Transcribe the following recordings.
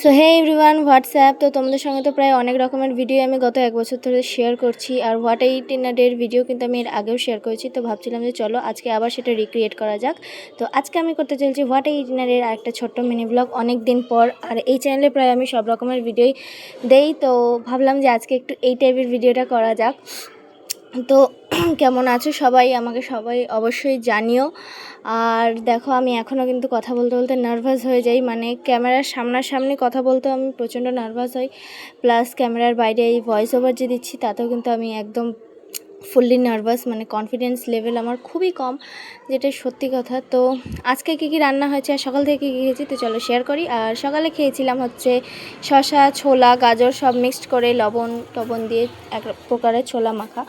So hey everyone WhatsApp. তো তোমাদের সঙ্গে তো প্রায় অনেক রকমের ভিডিও আমি গত এক বছর ধরে শেয়ার করছি, আর হোয়াট এইট ইন আ ডের ভিডিও কিন্তু আমি এর আগেও শেয়ার করেছি। তো ভাবছিলাম যে চলো আজকে আবার সেটা রিক্রিয়েট করা যাক। তো আজকে আমি করতে চলছি হোয়াট এইট ইন আ ডের একটা ছোট্ট মিনি ব্লগ অনেক দিন পর। আর এই চ্যানেলে প্রায় আমি সব রকমের ভিডিওই দেই, তো ভাবলাম যে আজকে একটু এই টাইপের ভিডিওটা করা যাক। তো কেমন আছো সবাই, আমাকে সবাই অবশ্যই জানিও। আর দেখো আমি এখনও কিন্তু কথা বলতে বলতে নার্ভাস হয়ে যাই, মানে ক্যামেরার সামনাসামনি কথা বলতেও আমি প্রচণ্ড নার্ভাস হই, প্লাস ক্যামেরার বাইরে এই ভয়েস ওভার যে দিচ্ছি তাতেও কিন্তু আমি একদম ফুললি নার্ভাস, মানে কনফিডেন্স লেভেল আমার খুবই কম, যেটা সত্যি কথা। তো আজকে কী কী রান্না হয়েছে আর সকাল থেকে কী কী খেয়েছি তো চলো শেয়ার করি। আর সকালে খেয়েছিলাম হচ্ছে শসা, ছোলা, গাজর সব মিক্সড করে লবণ টবণ দিয়ে এক প্রকারের ছোলা মাখা।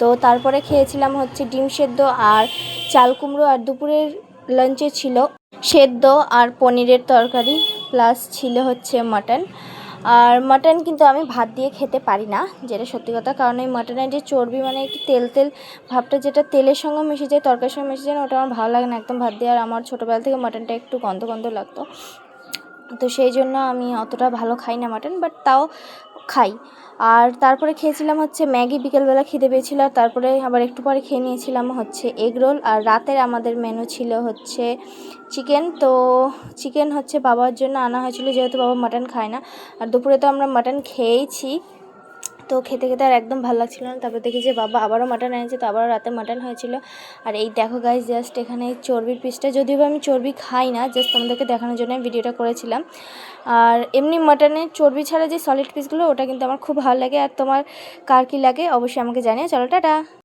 তো তারপরে খেয়েছিলাম হচ্ছে ডিম সেদ্ধ আর চাল কুমড়ো। আর দুপুরের লাঞ্চে ছিল সেদ্ধ আর পনিরের তরকারি, প্লাস ছিল হচ্ছে মাটন। আর মাটন কিন্তু আমি ভাত দিয়ে খেতে পারি না, যেটা সত্যি কথা, কারণ এই মাটনের যে চর্বি, মানে একটু তেল তেল ভাবটা যেটা তেলের সঙ্গে মিশে যায়, তরকারির সঙ্গে মিশে যায় না, ওটা আমার ভালো লাগে না একদম ভাত দিয়ে। আর আমার ছোটোবেলা থেকে মাটনটা একটু গন্ধ গন্ধ লাগতো, তো সেই জন্য আমি অতটা ভালো খাই না মাটন, বাট তাও খাই। আর তারপরে খেয়েছিলাম হচ্ছে ম্যাগি, বিকেলবেলা খিদে পেয়েছিল। আর তারপরে আবার একটু পরে খেয়ে নিয়েছিলাম হচ্ছে এগ রোল। আর রাতের আমাদের মেনু ছিল হচ্ছে চিকেন। তো চিকেন হচ্ছে বাবার জন্য আনা হয়েছিল, যেহেতু বাবা মাটন খায় না। আর দুপুরে তো আমরা মাটন খেয়েইছি, তো খেতে খেতে আর একদম ভালো লাগছিল না। তারপর দেখি যে বাবা আবারও মাটন এনেছে, তো আবারও রাতে মাটন হয়েছিল। আর এই দেখো গাইস, জাস্ট এখানে চর্বির পিসটা, যদিও আমি চর্বি খাই না, জাস্ট তোমাদেরকে দেখানোর জন্য ভিডিওটা করেছিলাম। আর এমনি মাটনের চর্বি ছাড়া যে সলিড পিসগুলো, ওটা কিন্তু আমার খুব ভালো লাগে। আর তোমার কার কী লাগে অবশ্যই আমাকে জানিও। চলো টাটা।